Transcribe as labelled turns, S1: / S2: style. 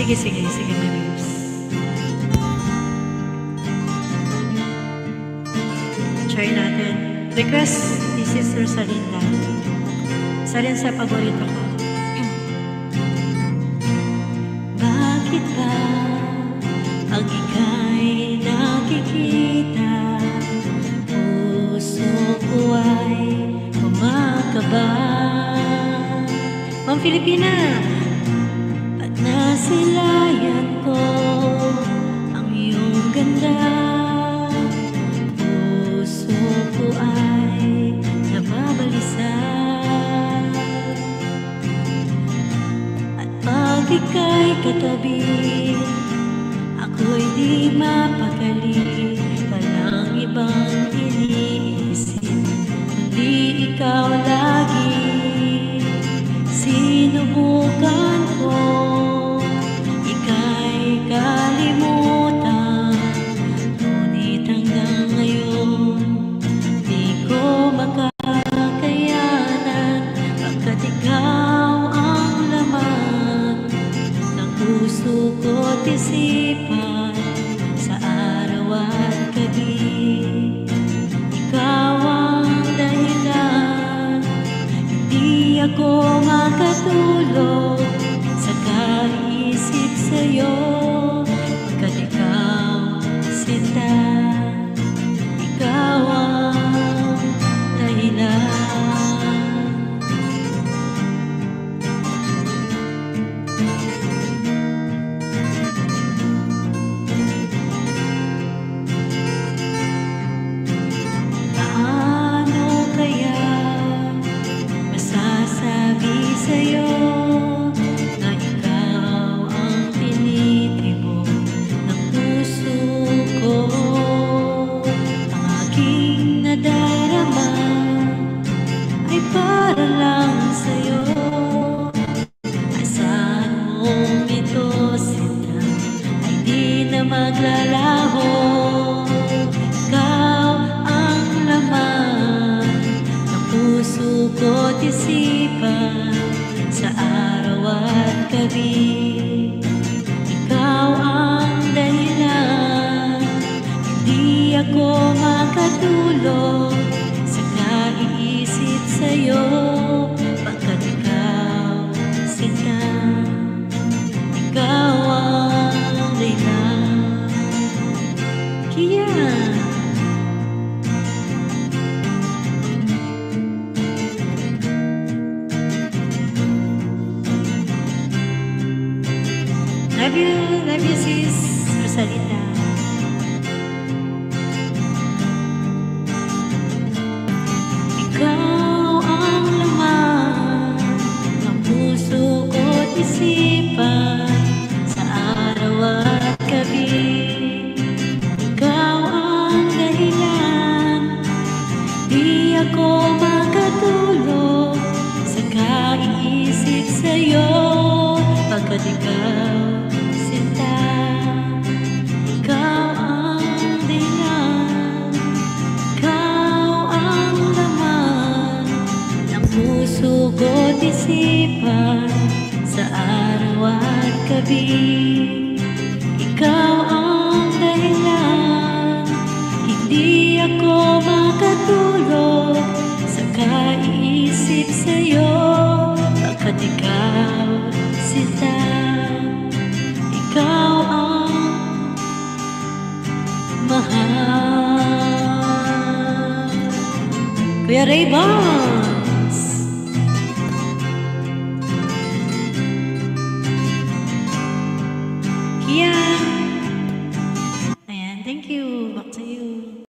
S1: Sige, sige, sige, Marius. Try natin. Request ni Sister Salinda. Isa rin sa paborito ko. Bakit ba pag ika'y nakikita, puso ko ay kumakaba? Ma'am Filipina, pag nasilayan ko ang iyong ganda, puso ko ay nababalisa. At pag ika'y katabi, ako'y di mapakali. Walang ibang iniisip, kundi ikaw lagi. Sinubukan ko, ika'y kalimutan, ngunit hanggang ngayon di ko makakayanan, pagkat ikaw ang laman ng puso ko't isipan sa araw at gabi. Ikaw ang dahilan, hindi ako makatulog sa kaisip sa'yo, pagkat ikaw sinta, ikaw ang dahilan. Paano kaya masasabi sa'yo na ikaw ang tinitibok ng puso ko? Ang aking nadarama ay para lang sa'yo. Asahan mong ito, sinta, ay di na maglalaho. Ikaw ang laman ng puso ko't isipan sa araw at gabi. Ikaw ang dahilan, hindi ako makatulog sa kaiisip sa'yo, pagkat ikaw sinta, ikaw ang dahilan. Kaya love you sis Rosalinda. Ikaw ang laman ng puso ko't isipan sa araw at gabi. Ikaw ang dahilan, di ako makatulog sa kaiisip sa'yo, pagkat ikaw sinta, ikaw ang dahilan. Ikaw ang laman ng puso ko't isipan sa araw at gabi. Ikaw ang dahilan, hindi ako makatulog sa kaiisip sa'yo, pagkat ikaw sinta, ikaw ang mahal. Kuya Ray Bonds. Kia